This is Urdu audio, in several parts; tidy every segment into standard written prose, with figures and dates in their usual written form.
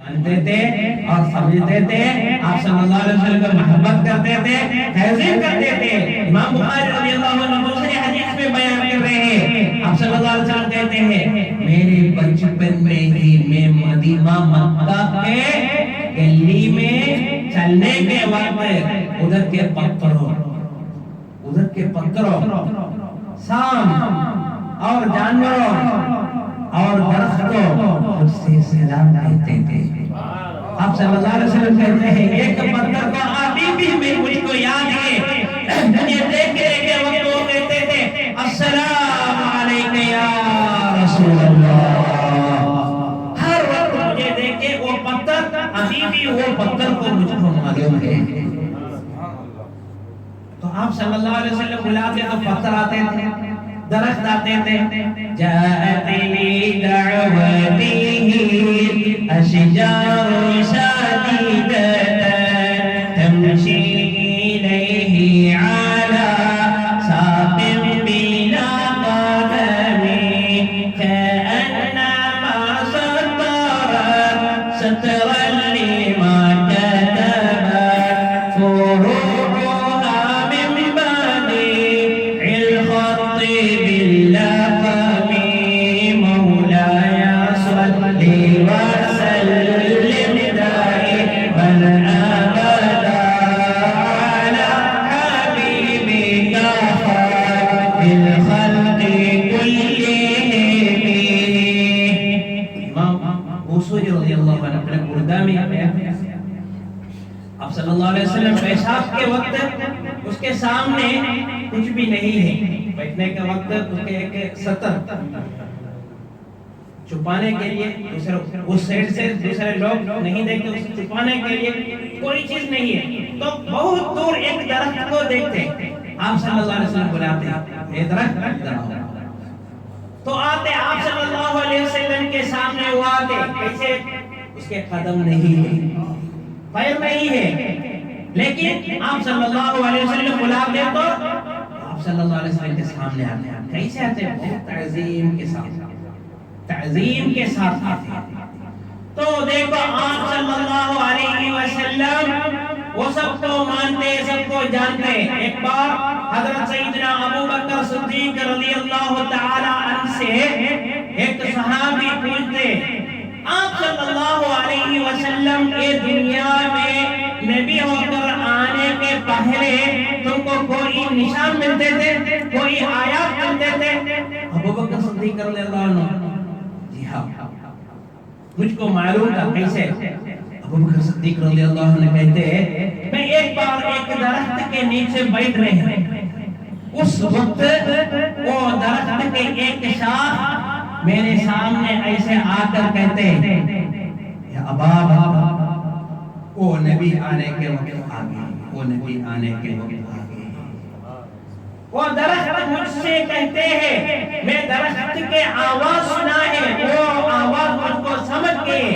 مانتے تھے اور سمجھتے تھے، آپ صلی اللہ علیہ وسلم کو محبت کرتے تھے، تعظیم کرتے تھے۔ امام بخاری رضی اللہ عنہ دوسری حدیث میں بیان کر رہے ہیں، آپ صلی اللہ علیہ وسلم کہتے ہیں میرے بچپن میں ہی میں مدینہ مکہ کے گلی میں چلنے کے وقت ادھر کے پتھروں سام اور جانوروں اور درختوں مجھ سے سلام کہتے تھے۔ آپ صلی اللہ علیہ وسلم کہتے ہیں ایک پتھر کو ابھی بھی مجھ کو یاد ہے، مجھے دیکھنے کے وقت وہ کہتے تھے السلام علیکم یا رسول اللہ۔ ہر وقت مجھے دیکھے وہ پتھر، ابھی بھی وہ پتھر کو مجھ کو معلوم ہے۔ تو آپ صلی اللہ علیہ وسلم بلاتے تو پتھر آتے تھے، درخت آتے تھے، جاءتنی دعوته اشجار شدیدۃ تمشی الیہ علی ساق بلا قدم کأنما سطرت سطرا لما كتبت فروعها من بعد الخط باللقم مولاي صل وسلم دائما ابدا على حبيبك خير الخلق كلهم۔ امام بوصیری رضی اللہ عنہ اپنے بردہ میں آپ صلی اللہ علیہ وسلم پیشاب کے وقت اس کے سامنے کچھ بھی نہیں ہے، بیٹھنے کے وقت اس کے ایک سطر چھپانے کے لیے دوسرے اس سائڈ سے دوسرے لوگ نہیں دیکھتے، اسے چھپانے کے لیے کوئی چیز نہیں ہے، تو بہت دور ایک درخت کو دیکھتے، آپ صلی اللہ علیہ وسلم بلاتے ہیں یہ درخت ادھر آؤ، تو آتے آپ صلی اللہ علیہ وسلم کے سامنے وہ آتے، کیسے اس کے قدم نہیں ہے، پیر نہیں ہے، لیکن آپ صلی اللہ علیہ وسلم بلاتے تو آپ صلی اللہ علیہ وسلم کے سامنے آتے ہیں، کیسے آتے ہیں؟ بہت تعظیم کے ساتھ، تعظیم کے ساتھ آتے ہیں۔ تو دیکھو آپ صلی اللہ علیہ وسلم وہ سب کو مانتے، سب کو جانتے۔ ایک بار حضرت سیدنا ابو بکر صدیق رضی اللہ تعالی عنہ سے ایک صحابی پوچھتے، آپ صلی اللہ علیہ وسلم کے دنیا میں نبی ہو کر آنے کے پہلے تم کو کوئی نشان ملتے تھے، کوئی آیات ملتے تھے؟ ابو بکر صدیق رضی اللہ عنہ جی ہاں مجھ کو معلوم تھا۔ کیسے؟ ابو بکر صدیق رضی اللہ عنہ کہتے ہیں میں ایک بار ایک درخت کے نیچے بیٹھ رہے ہیں، اس وقت وہ درخت کے ایک شاخ میرے سامنے ایسے آ کر کہتے یا ابا وہ نبی آنے کے وقت آ گئے، وہ نبی آنے کے وقت آ گئے۔ وہ درخت مجھ سے کہتے ہیں، میں درخت کے آواز سنا ہے، وہ آواز مجھ کو سمجھ گئے،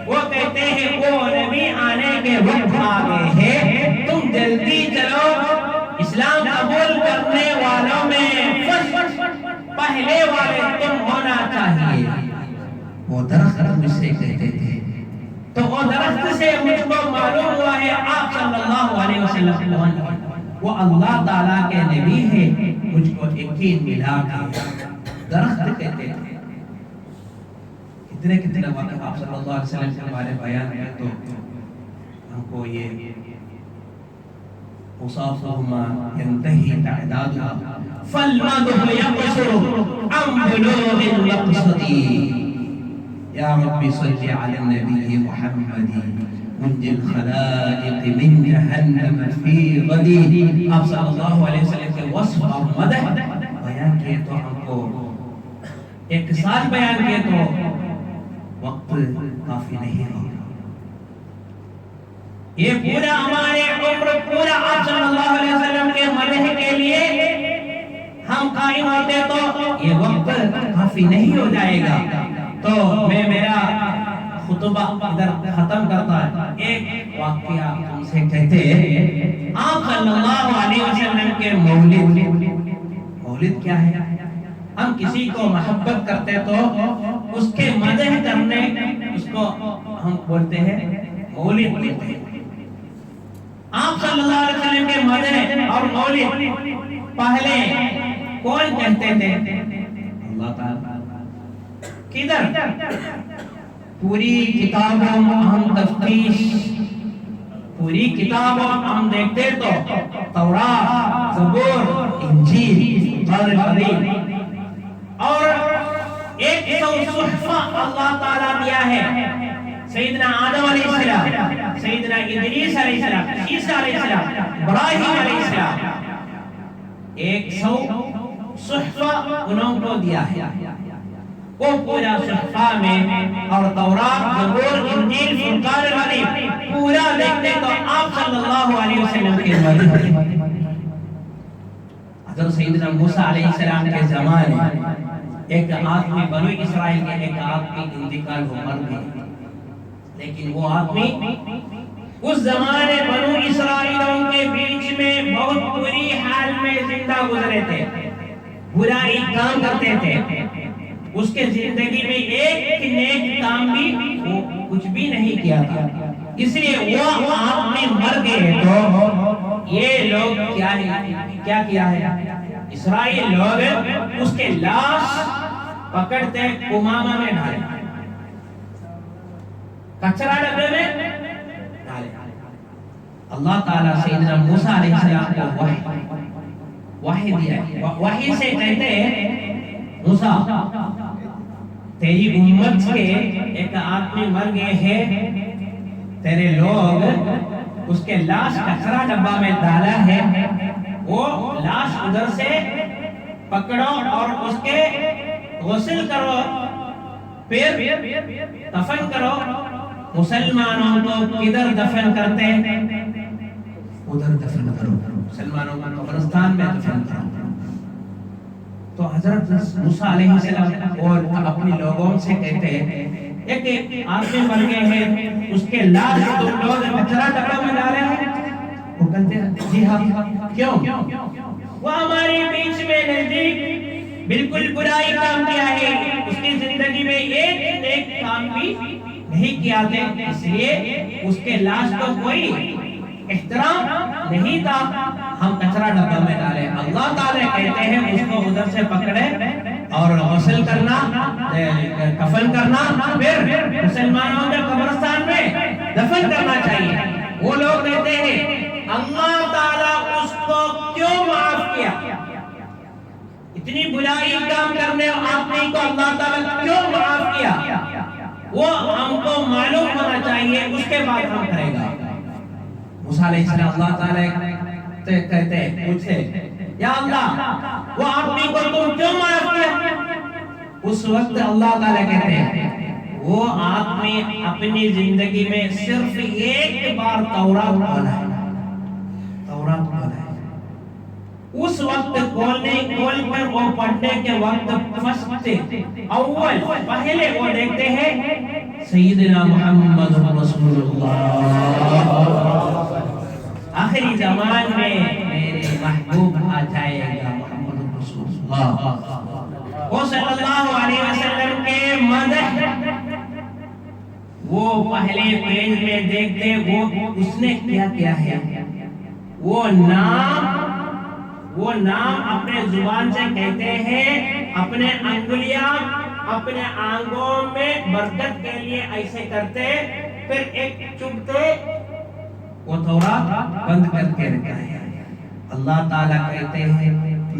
وہ کہتے ہیں وہ نبی آنے کے وقت آ گئے ہیں، تم جلدی چلو، اسلام قبول کرنے والوں میں پہلے والے تم ہونا چاہیے۔ وہ درخت مجھ سے کہتے تھے، تو وہ درخت سے مجھ کو معلوم ہوا ہے آپ صلی اللہ علیہ وسلم وہ اللہ تعالیٰ کے نبی ہے، مجھ کو یقین ملا کہ درخت کہتے تھے۔ کتنے وقت آپ صلی اللہ علیہ وسلم کے بارے بیان ہے تو ہم کو یہ وصافهما ينتهي تعدادها فالمدح يقصر عن بلوغ المقصد يا رب صل على النبي محمد منجي الخلائق من جہنم فی غدی۔ آپ صلی اللہ علیہ وسلم کے وصف اور مدح بیان کیے تو ہم کو ایک سال بیان کیے تو وقت کافی نہیں ہوگا۔ یہ پورا ہمارے عمر پورا آپ صلی اللہ علیہ وسلم کے مدح کے لیے ہم قائم ہوتے تو یہ وقت کافی نہیں ہو جائے گا۔ تو میں میرا خطبہ ادھر ختم کرتا ہے۔ ایک واقعہ تم سے کہتے ہیں، آپ صلی اللہ علیہ وسلم کے مولد کیا ہے؟ ہم کسی کو محبت کرتے تو اس کے مدح کرنے، اس کو ہم بولتے ہیں مولد بولتے ہیں۔ آپ صلی اللہ علیہ وسلم کے مدح اور مولد پہلے کون کہتے تھے؟ اللہ تعالیٰ۔ کدھر؟ پوری کتابوں ہم تفتیش، پوری کتابوں ہم دیکھتے تو تورات، زبور، انجیل، قرآن کریم اور 100 صحفہ اللہ تعالیٰ دیا ہے۔ سیدنا آدم علیہ السلام، سیدنا ادریس علیہ السلام، عیسیٰ علیہ السلام، ابراہیم علیہ السلام، 100 صحفہ انہوں کو دیا ہے۔ وہ پورا صحفہ میں اور تورات، زبور، انجیل، فرقان الحمید پورا دیکھتے تو آپ صلی اللہ علیہ وسلم کے بارے میں حضرت سیدنا موسیٰ علیہ السلام کے زمانے ایک آدمی بنو اسرائیل کے ایک آدمی انتقال ہو مر گئے، لیکن وہ آدمی اس زمانے بنو اسرائیلوں کے بیچ میں بہت بری حال میں زندہ گزرے تھے، برائی کام کرتے تھے، اس کے زندگی میں ایک نیک کام بھی وہ کچھ بھی نہیں کیا تھا، اس لیے وہ آدمی مر گئے تو یہ لوگ کیا کیا ہے؟ اسرائیل لوگ اس کے لاش پکڑتے کمامہ میں ڈالے، کچرا ڈبے میں ڈالے۔ اللہ تعالیٰ سیدنا موسیٰ علیہ السلام کو وحی دیا، وحی سے کہتے ہیں موسیٰ تیری امت کے ایک آدمی مر گئے ہیں، تیرے لوگ اس کے لاش کچرا ڈبہ میں ڈالا ہے، وہ لاش ادھر سے پکڑو اور اس کے غسل کرو، پھر دفن کرو۔ مسلمانوں کو کدھر دفن کرتے؟ ادھر دفن کرو، مسلمانوں کو قبرستان میں دفن کرو۔ تو حضرت موسیٰ علیہ السلام اور اپنی لوگوں سے کہتے ہیں ایک آدمی مر گئے ہیں، اس کے لاش تم لوگ کچرا ڈبہ میں ڈالے ہیں؟ وہ کہتے ہیں جی ہاں۔ کیوں؟ وہ ہمارے بیچ میں نزدیک بالکل برائی کام کیا ہے، اس کی زندگی میں ایک نیک کام بھی نہیں کیا تھے، اس لیے اس کے لاش کو کوئی احترام نہیں تھا، ہم کچرا ڈبہ میں ڈالے۔ اللہ تعالیٰ کہتے ہیں اس کو ادھر سے پکڑے اور غسل کرنا، کفن کرنا، پھر مسلمانوں کے قبرستان میں دفن کرنا چاہیے۔ وہ لوگ کہتے ہیں اللہ تعالیٰ اس کو کیوں معاف کیا؟ اتنی برائی کام کرنے آدمی کو اللہ تعالیٰ کیوں معاف کیا؟ وہ ہم کو معلوم ہونا چاہیے، اس کے بعد ہم کرے گا۔ موسیٰ علیہ السلام اللہ تعالیٰ کہتے ہیں پوچھے یا اللہ وہ آدمی کو تم کیوں معاف کیا؟ اس وقت اللہ تعالیٰ کہتے ہیں وہ آدمی اپنی زندگی میں صرف ایک بار تورات پڑھا ہے، تورات پڑھا ہے۔ اس وقت کھول پر وہ پڑھنے کے وقت اول پہلے وہ دیکھتے ہیں سیدنا محمد رسول اللہ، آخری زمان میں میرے محبوب آ جائے گا محمد رسول اللہ۔ وہ صلی اللہ علیہ وسلم کے مدح وہ پہلے پیج میں دیکھتے وہ اس نے کیا کیا ہے، وہ نام اپنے زبان سے کہتے ہیں، اپنے انگلیاں اپنے آنگوں میں برکت کے لیے ایسے کرتے، پھر ایک چبتے وہ تورات بند کر کے رکھا ہے۔ اللہ تعالیٰ کہتے ہیں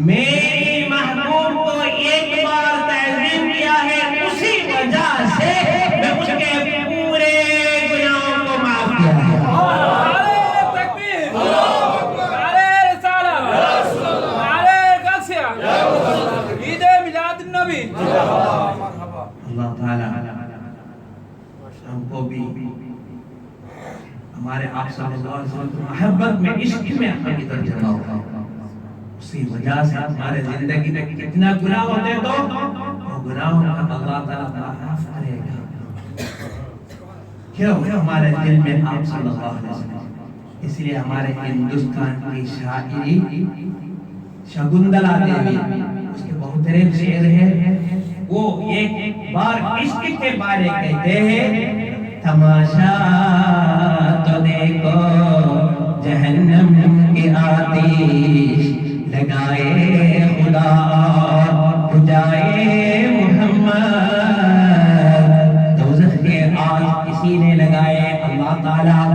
میری محبوب کو ایک بار تعظیم کیا ہے، اسی وجہ سے میں اس کے پورے گناہوں کو معاف کیا ہے۔ اللہ تعالیٰ ہم کو بھی ہمارے آپ صلی اللہ علیہ وسلم محبت میں، عشق میں ہمیں ادھر جمع ہوگا، اسی وجہ سے ہمارے زندگی میں کتنا گناہ ہوتے تو وہ گناہوں کا اللہ تعالیٰ معاف کرے گا۔ کیوں؟ ہمارے دل میں آپ صلی اللہ علیہ وسلم۔ اس لیے ہمارے ہندوستان کی شاعری شگندلا دیوی، اس کے بہت شعر ہے، وہ ایک بار عشق کے بارے کہتے ہیں تماشا تو دیکھو جہنم کی آتش لگائے خدا بجھائے محمد دوزخ کے آگ کسی نے لگائے اللہ تعالیٰ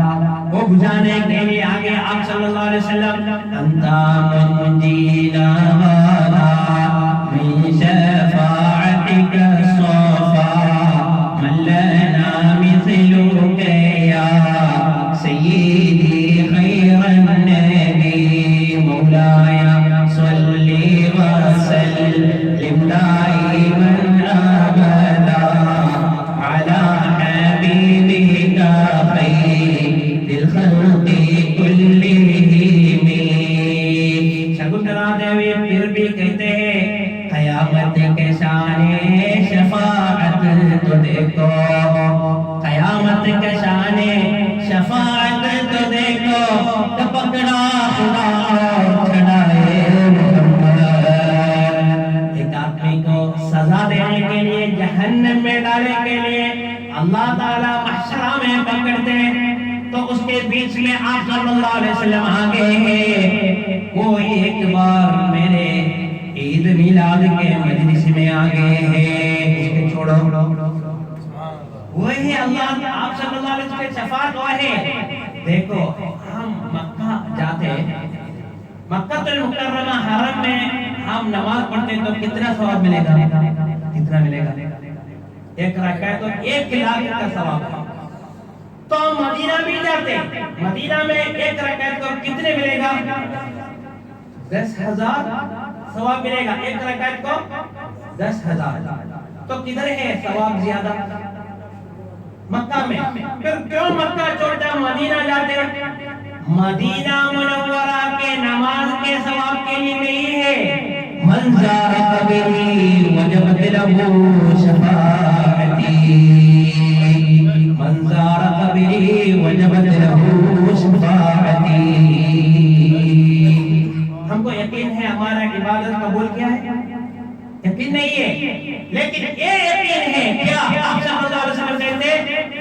وہ بجھانے کے لیے آگے آپ صلی اللہ علیہ وسلم انتا منجینا والا من شفاعتک صوفا من لنا مثلک یا سیدی خیر النبی مولایا صلی وسلم دائما ابدا علی حبیبک خیر الخلق کلہم شگفترا دیوی پھر بھی کہتے ہیں قیامت کے شان شفاعت تو دیکھو قیامت کے شان شفاعت تو دیکھو تو پکڑا خدا اور چھڑائے محمد ایک آدمی کو سزا دینے کے لیے جہنم میں ڈالنے کے لیے اللہ تعالیٰ محشرہ میں پکڑتے ہیں تو اس کے بیچ میں آپ صلی اللہ علیہ وسلم آگے ہیں وہ ایک بار میرے عید میلاد کے مجلس میں آگے ہیں اس کے چھوڑو وہی اللہ آپ صلی اللہ علیہ وسلم کے شفاعت ہے دیکھو ہم مکہ جاتے مکہ المکرمہ حرم میں ہم نماز پڑھتے تو کتنا ثواب ملے گا کتنا ملے گا ایک رکعت تو 1 لاکھ کا ثواب ہے تو مدینہ بھی جاتے مدینہ میں ایک رکعت کو کتنے ملے گا 10,000 ثواب ملے گا ایک رکعت کو 10,000 تو کدھر ہے ثواب زیادہ مکہ میں پھر کیوں مکہ چھوڑ کر مدینہ جاتے مدینہ منورہ کے نماز کے ثواب کے لیے نہیں ہے من زار قبری وجبت له شفاعتی من زار قبری وجبت له شفاعتی ہم کو یقین ہے ہمارا عبادت قبول کیا ہے یقین نہیں ہے لیکن یہ یقین ہے کیا آپ صلی اللہ علیہ وسلم کہتے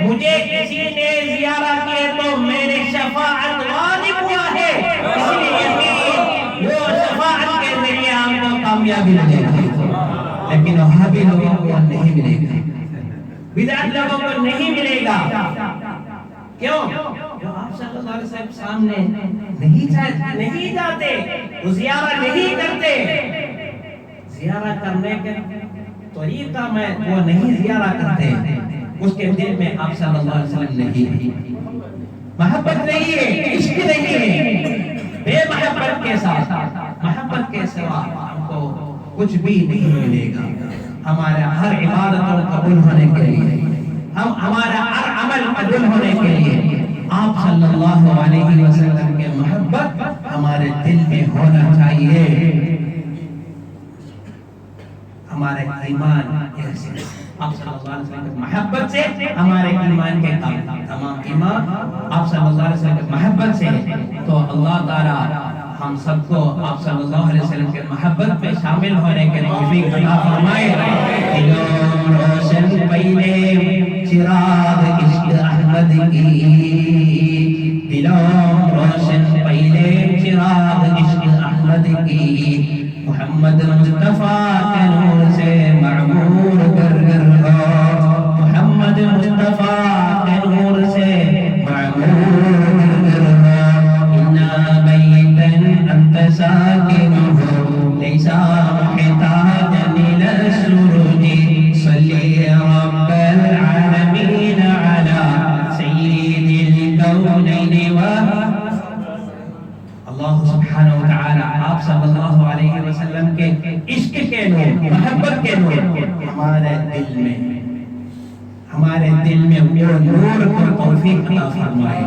مجھے کسی نے زیارت کیے تو میرے شفاعت واجب ہوا ہے اس لیے یقین وہ شفاعت کے ذریعے ہم کو کامیابی ملے گی لیکن وہابی لوگوں کو نہیں ملے گا بدعت لوگوں کو نہیں ملے گا کیوں جو آپ صلی اللہ علیہ وسلم سامنے نہیں جاتے وہ زیارت نہیں کرتے زیارت کرنے کے طریقہ میں وہ نہیں زیارت کرتے اس کے دل میں آپ صلی اللہ علیہ وسلم نہیں ہے محبت نہیں ہے عشق نہیں ہے بے محبت کے ساتھ محبت کے سوا ہم کو کچھ بھی نہیں ملے گا ہمارے ہر عبادت قبول ہونے کے لیے ہمارا ہر عمل قبول ہونے کے لیے آپ صلی اللہ علیہ وسلم کے محبت ہمارے دل میں ہونا چاہیے ہمارے ایمان ایسے آپ صلی اللہ علیہ وسلم کی محبت سے ہمارے ایمان کے تمام ایمان آپ صلی اللہ علیہ وسلم کی محبت سے تو اللہ تعالی ہم سب کو آپ صلی اللہ علیہ وسلم کے محبت میں شامل ہونے کے توفیق عطا فرمائے دلوں روشن پہلے چراغ عشق احمد کی دلوں روشن پہلے چراغ عشق احمد کی محمد مصطفیٰ کے نور سے معمور کر ہو محمد مصطفیٰ کے نور سے معمور کر ہو انا بیتا انت ساکنہ لیسا محتاجا الى السرج صلی رب العالمین علی سید الکونین اللہ سبحانہ وتعالی آپ صلی اللہ علیہ وسلم کے عشق کے نور محبت کے نور ہمارے دل میں وہ نور کو توفیق عطا فرمائے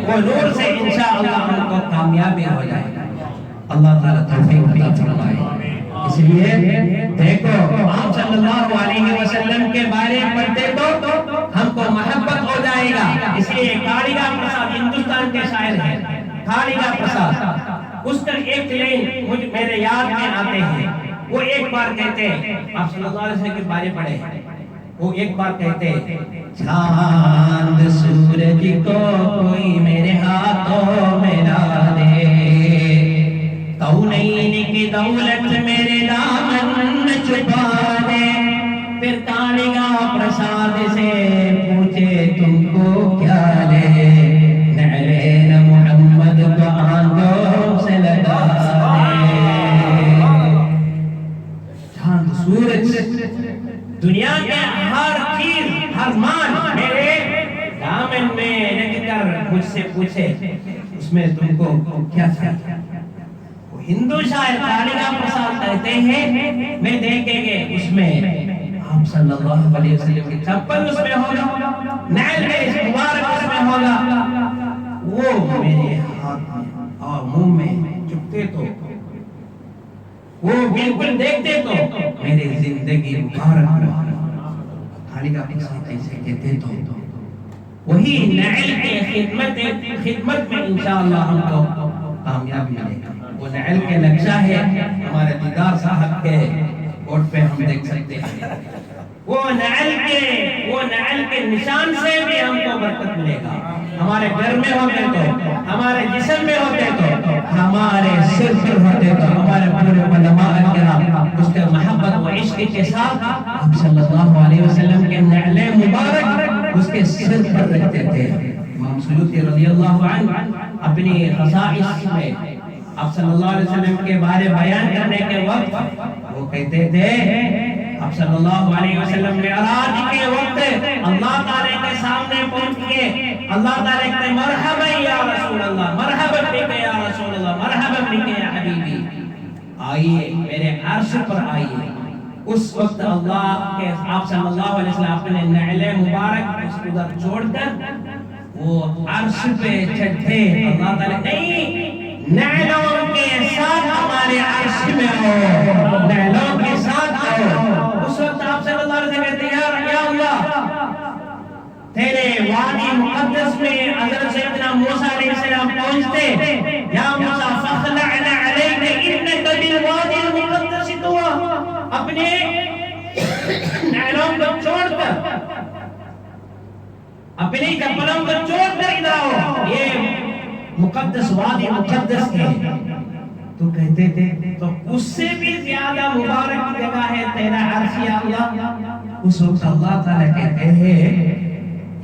وہ نور سے انشاءاللہ ہم کو کامیابی ہو جائے اللہ تعالی توفیق عطا فرمائے اس لیے دیکھو آپ صلی اللہ علیہ وسلم کے بارے پڑھتے تو ہم کو محبت ہو جائے گا اس لیے کالیگا پرساد ہندوستان کے شاعر ہیں کالیگا پرساد اس کا ایک لائن میرے یاد میں آتے ہیں وہ ایک بار کہتے ہیں، آپ صلی اللہ علیہ وسلم کے بارے پڑھے، وہ ایک بار کہتے ہیں چاند سورج کو کوئی میرے ہاتھوں میں لا دے، کونین کی دولت میرے دامن میں چھپا دے، پھر کانگا پرساد سے پوچھے تم کو کیا لے، نعلین محمد کو آنکھوں سے لگا دے۔ چاند سورج دنیا کے ہر چیز ہر مان میرے دامن میں رکھ کر مجھ سے پوچھے اس میں تم کو کیا چاہیے۔ وہ ہندو شاعر کانگا پرساد کہتے ہیں میں دیکھیں گے اس میں آپ صلی اللہ علیہ وسلم کی چپل اس میں ہوگا، نعل میں مبارک اس میں ہوگا، وہ میرے ہاتھ میں اور منہ میں چپتے تو وہ بالکل دیکھتے تو میری زندگی مبارک خالی کا ایسے کہتے تو وہی نعل کے خدمت میں انشاءاللہ ہم کو کامیابی ملے گا۔ وہ نعل کے نقشہ ہے ہمارے دیدار صاحب کے بورڈ پہ ہم دیکھ سکتے ہیں، وہ نعل کے نشان سے بھی ہم کو برکت ملے گا۔ ہمارے گھر میں ہوتے تو، ہمارے جسم میں ہوتے تو، ہمارے سر پر ہوتے تو، ہمارے پورے علماء کرام اس کے محبت و عشق کے ساتھ آپ صلی اللہ علیہ وسلم کے نعل مبارک اس کے سر پر رکھتے تھے۔ امام سیوطی رضی اللہ عنہ اپنی خصائص میں آپ صلی اللہ علیہ وسلم کے بارے بیان کرنے کے وقت وہ کہتے تھے آپ صلی اللہ علیہ وسلم معراج کے وقت اللہ تعالیٰ کے سامنے پہنچ کے اللہ تعالیٰ کہتے مرحبا یا رسول اللہ، مرحبا بک یا رسول اللہ، مرحبا بک یا حبیبی، آئیے میرے عرش پر آئیے۔ اس وقت اللہ کے آپ صلی اللہ علیہ وسلم اپنے نعل مبارک اس ادھر چھوڑ کر وہ عرش پہ چڑھتے، اللہ تعالیٰ نہیں نعلوں کے ساتھ ہمارے عرش میں ہو، نعلوں کے ساتھ ہو۔ اس وقت آپ صلی اللہ علیہ وسلم کہتے ہیں یا اللہ تیرے وادی مقدس میں حضرت سیدنا موسیٰ علیہ السلام پہنچتے، یا موسیٰ فخلعنا علیک انک بالوادی المقدس طویٰ، اپنے نعلوں کو چھوڑ کر اپنی چپلوں کو چھوڑ کر ادھر آؤ، یہ مقدس وادی مقدس ہے۔ تو کہتے تھے تو اس سے بھی زیادہ مبارک جگہ ہے تیرا عرش یا اللہ۔ اس وقت اللہ تعالیٰ کہتے ہیں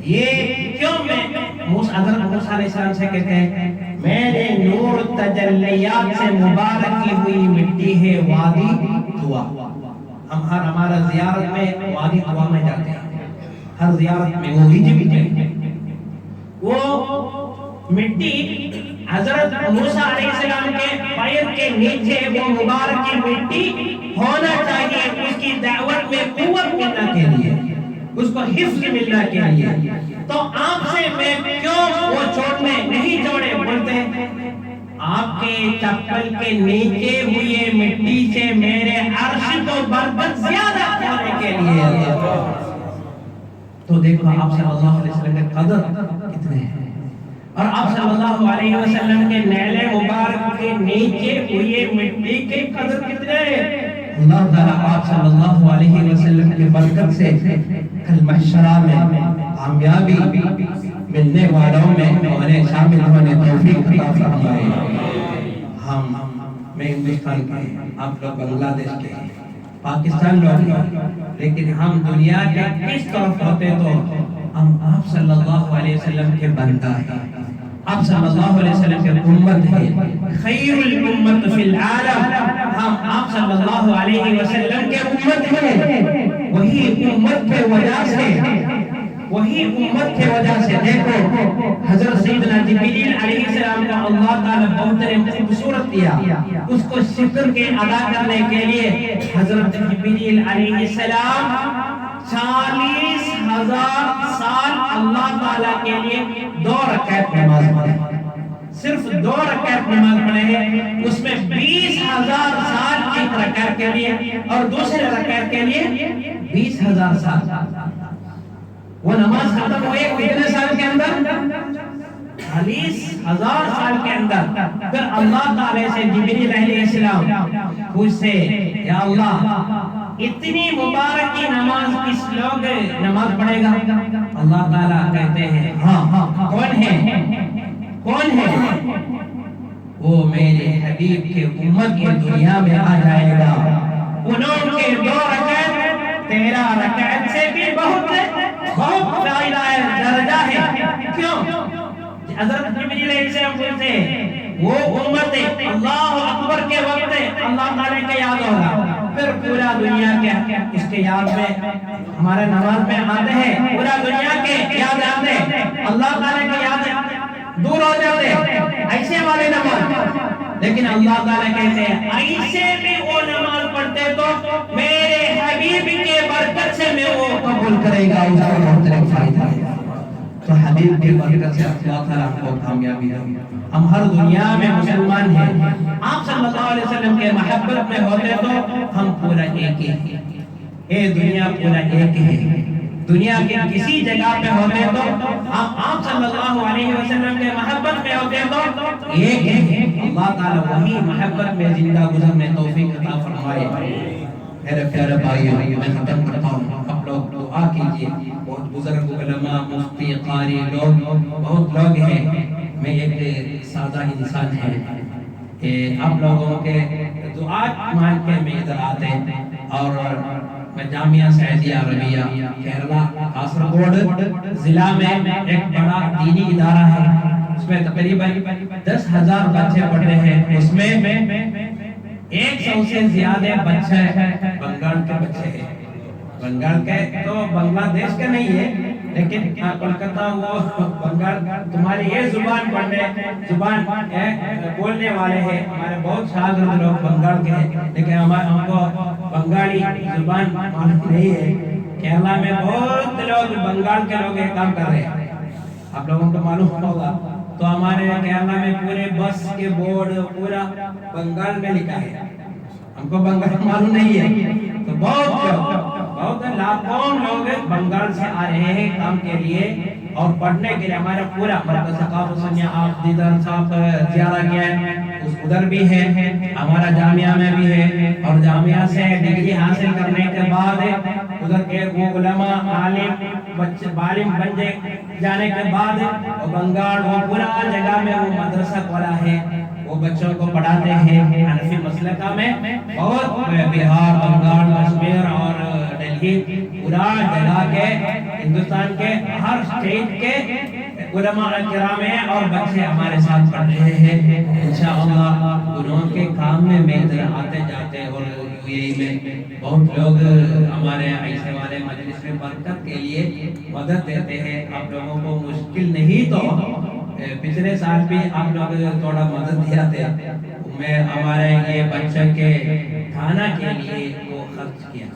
یہ کیوں میں حضرت موسیٰ علیہ السلام سے کہتے ہیں میرے نور تجلیات سے مبارک کی ہوئی مٹی ہے وادی طویٰ۔ ہم ہمارا زیارت میں وادی طویٰ میں جاتے ہیں، ہر زیارت میں وہ ایجپٹ ہے، وہ مٹی حضرت موسیٰ علیہ السلام کے پیر کے نیچے وہ مبارک کی مٹی ہونا چاہیے، اس کی دعوت میں قوت ملنا کے لیے، اس کو حفظ ملنا کے لیے۔ تو آپ سے میں کیوں وہ چھوڑنے نہیں چھوڑے بولتے آپ کے چپل کے نیچے ہوئے مٹی سے میرے عرش کو برکت زیادہ ہونے کے لیے۔ تو دیکھو آپ صلی اللہ علیہ وسلم کے قدر کتنے ہیں، اور آپ صلی اللہ علیہ وسلم کے نعل مبارک کے نیچے ہوئے مٹی کے قدر کتنے ہیں۔ اللہ تعالیٰ آپ صلی اللہ علیہ وسلم کی برکت سے کل محشرہ میں کامیابی ملنے والوں میں انہیں شامل ہونے توفیق عطا فرمائے۔ میں ہندوستان کے، آپ لوگ بنگلہ دیش کے، پاکستان لوگ، لیکن ہم دنیا کے کس طرف ہوتے تو ہم آپ صلی اللہ علیہ وسلم کے بندہ ہیں، آپ صلی اللہ علیہ وسلم کے امت ہیں، خیر الامت فی العالم، ہم آپ صلی اللہ علیہ وسلم کے امت ہیں۔ وہی امت کے وجہ سے دیکھو حضرت سیدنا جبریل علیہ السلام کا اللہ تعالیٰ بہت خوبصورت دیا، اس کو شکر کے ادا کرنے کے لیے حضرت جبریل علیہ السلام 40,000 سال اللہ تعالیٰ کے لیے 2 رکعت نماز پڑھے، صرف 2 رکعت نماز پڑھے ہیں، اس میں 20,000 سال ایک رکعت کے لیے اور دوسرے رکعت کے لیے 20,000 سال۔ وہ نماز ختم ہوئے کتنے سال کے اندر؟ 40,000 سال کے اندر۔ پھر اللہ تعالیٰ سے جبریل علیہ السلام پوچھ سے یا اللہ اتنی مبارک کی نماز کس لوگ نماز پڑھے گا؟ اللہ تعالیٰ کہتے ہیں ہاں کون ہے؟ کون ہے؟ وہ میرے حبیب کے امت کی دنیا میں آ جائے گا، انہوں کے 2 رکعت 13 رکعت سے بھی بہت فائدہ ہے، درجہ ہے۔ کیوں؟ حضرت جبریل علیہ السلام بولتے ہیں وہ امت اللہ اکبر کے وقت اللہ تعالیٰ کا یاد ہوگا، پھر پورا دنیا کے اس کے یاد میں ہمارے نماز میں آتے ہیں، پورا دنیا کے یاد آتے ہیں، اللہ تعالیٰ کی یاد دور ہو جاتے ہیں ایسے والے نماز۔ لیکن اللہ تعالیٰ کہتے ہیں ایسے بھی وہ نماز پڑھتے تو میرے حبیب کے برکت سے میں وہ قبول کرے گا، اس کا بہت فائدہ ہے۔ تو حبیب کی برکت سے اللہ تعالیٰ کو کامیابی دے۔ ہم ہر دنیا میں مسلمان ہیں، آپ صلی اللہ علیہ وسلم کے محبت میں ہوتے تو ہم پورا ایک ہی ہیں، یہ دنیا پورا ایک ہے۔ دنیا کے کسی جگہ پہ ہوتے تو آپ صلی اللہ علیہ وسلم کے محبت میں ہوتے تو ایک ہے۔ اللہ تعالیٰ وہی محبت میں زندہ گزرنے توفیق عطا فرمائے۔ میرے پیارے بھائیو، میں ختم کرتا ہوں، آپ لوگ دعا کیجئے۔ بہت بزرگ علماء، مفتی، قاری لوگ بہت لوگ ہیں، میں ایک سادہ انسان ہے، آپ لوگوں کے دعا مان کے میں ادھر آتے ہیں۔ اور میں جامعہ سعودیہ عربیہ کیرلا کاسرگوڈ ضلع میں ایک بڑا دینی ادارہ ہے، اس میں تقریباً 10,000 بچے پڑھ رہے ہیں، اس میں 100 سے زیادہ بچے بنگال کے بچے ہیں۔ بنگال کے تو بنگلہ دیش کے نہیں ہے، لیکن کولکتہ وہ بنگال تمہاری یہ زبان بولنے والے ہیں، ہمارے بہت شاگرد لوگ بنگال کے ہیں، لیکن ہم کو بنگالی زبان معلوم نہیں ہے۔ کیرلا میں بہت لوگ بنگال کے لوگ یہ کام کر رہے ہیں، آپ لوگوں کو معلوم ہوگا۔ تو ہمارے کیرلا میں پورے بس کے بورڈ پورا بنگال میں لکھا ہے، ہم کو بنگال معلوم نہیں ہے۔ تو بہت لاکھوں لوگ بنگال سے آ رہے ہیں کام کے لیے اور پڑھنے کے لیے۔ ہمارا پورا مرکز ثقافت سنیا آپ دیدار صاحب زیارہ کیا ہے، ادھر بھی ہے، ہمارا جامعہ میں بھی ہے، اور جامعہ سے ڈگری حاصل کرنے کے بعد ادھر کے وہ علماء عالم بن جانے کے بعد بنگال وہ پورا جگہ میں وہ مدرسہ کھولا ہے، وہ بچوں کو پڑھاتے ہیں حنفی مسلکہ میں۔ بہت بہار، بنگال، کشمیر اور دہلی پورا جگہ کے ہندوستان کے ہر اسٹیٹ کے علماء کرام ہیں اور بچے ہمارے ساتھ پڑھ رہے ہیں۔ انشاءاللہ انہوں کے کام میں ادھر آتے جاتے اور یہی میں بہت لوگ ہمارے ایسے والے مجلس میں برکت کے لیے مدد دیتے ہیں۔ آپ لوگوں کو مشکل نہیں تو پچھلے سال بھی آپ لوگ تھوڑا مدد دیا تھے، میں ہمارے یہ بچے کے کھانا کے لیے وہ خرچ کیا،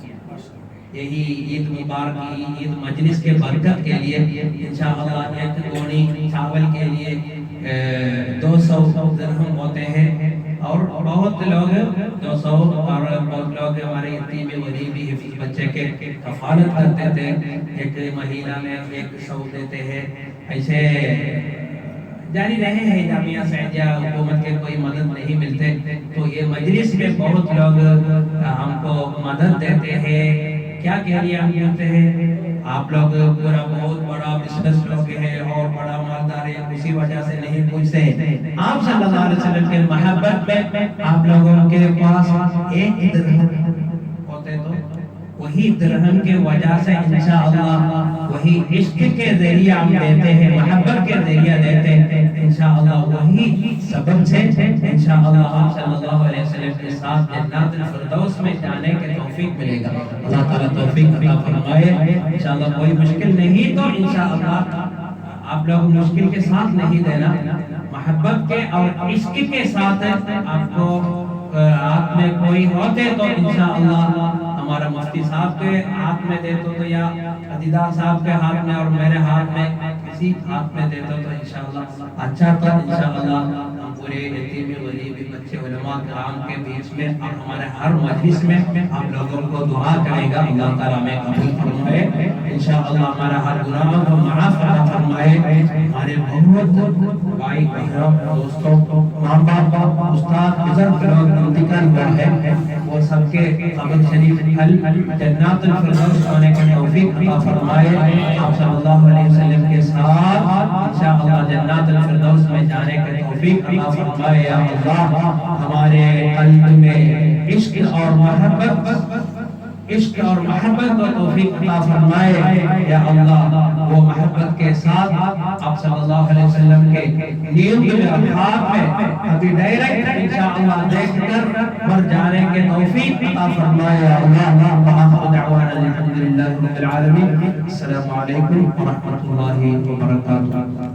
یہی عید مبارک عید مجلس کے برکت کے لیے انشاءاللہ ایک گونی چاول کے لیے 200 درہم ہوتے ہیں، اور بہت لوگ 200 اور بہت لوگ ہمارے یتیم غریبی حفظ بچے کے کفالت کرتے تھے، ایک مہینہ میں 100 دیتے ہیں۔ ایسے جاری رہے ہیں جامعہ سعودیہ، حکومت کے کوئی مدد نہیں ملتے تو یہ مجلس میں بہت لوگ ہم کو مدد دیتے ہیں۔ کیا کہہ رہی ہم کہتے ہیں آپ لوگ پورا بہت بڑا بزنس لوگ ہیں اور بڑا مالدار ہے، اسی وجہ سے نہیں پوچھتے۔ آپ صلی اللہ علیہ وسلم کے محبت میں آپ لوگوں کے پاس ایک درہم ہوتے تو وہی درہم کے وجہ سے انشاءاللہ وہی عشق کے ذریعہ ہم دیتے ہیں، محبت کے ذریعہ دیتے ہیں، انشاءاللہ وہی سبب سے انشاءاللہ آپ صلی اللہ علیہ وسلم کے ساتھ جنات الفردوس میں جانے کے توفیق ملے گا۔ اللہ تعالیٰ توفیق عطا فرمائے۔ انشاءاللہ کوئی مشکل نہیں تو انشاءاللہ آپ لوگ مشکل کے ساتھ نہیں دینا، محبت کے اور عشق کے ساتھ آپ کو ہاتھ میں کوئی ہوتے تو انشاءاللہ ہمارا مفتی صاحب کے ہاتھ میں دے تو یا عدیدار صاحب کے ہاتھ میں اور میرے ہاتھ میں کسی ہاتھ میں دیتا تو انشاءاللہ اچھا تھا. انشاءاللہ ہم پورے یتیم غریب بچے علماء کرام کے بیچ میں اور ہمارے ہر مجلس میں آپ لوگوں کو دعا کرے گا. اللہ تعالیٰ میں قبول فرمائے. انشاءاللہ ہمارا ہر گناہ کو معاف فرمائے. ہمارے بہت بھائی بہنوں دوستوں ماں باپ استاد بزرگ لوگ انتقال ہوا ہے، وہ سب کے قبر شریف حل جنات الفردوس ہونے کی توفیق عطا فرمائے. آپ صلی اللہ علیہ وسلم کے ساتھ انشاءاللہ جنات الفردوس میں جانے کی توفیق عطا فرمائے. یا اللہ ہمارے قلب میں عشق اور محبت و توفیق عطا فرمائے. یا اللہ وہ محبت کے ساتھ آپ صلی اللہ علیہ وسلم کے نیند میں افراد میں ابھی ڈائریکٹ انشاءاللہ دیکھ کر مر جانے کے توفیق عطا فرمائے. یا اللہ وآخر دعوانا الحمدللہ رب العالمین. السلام علیکم ورحمۃ اللہ وبرکاتہ.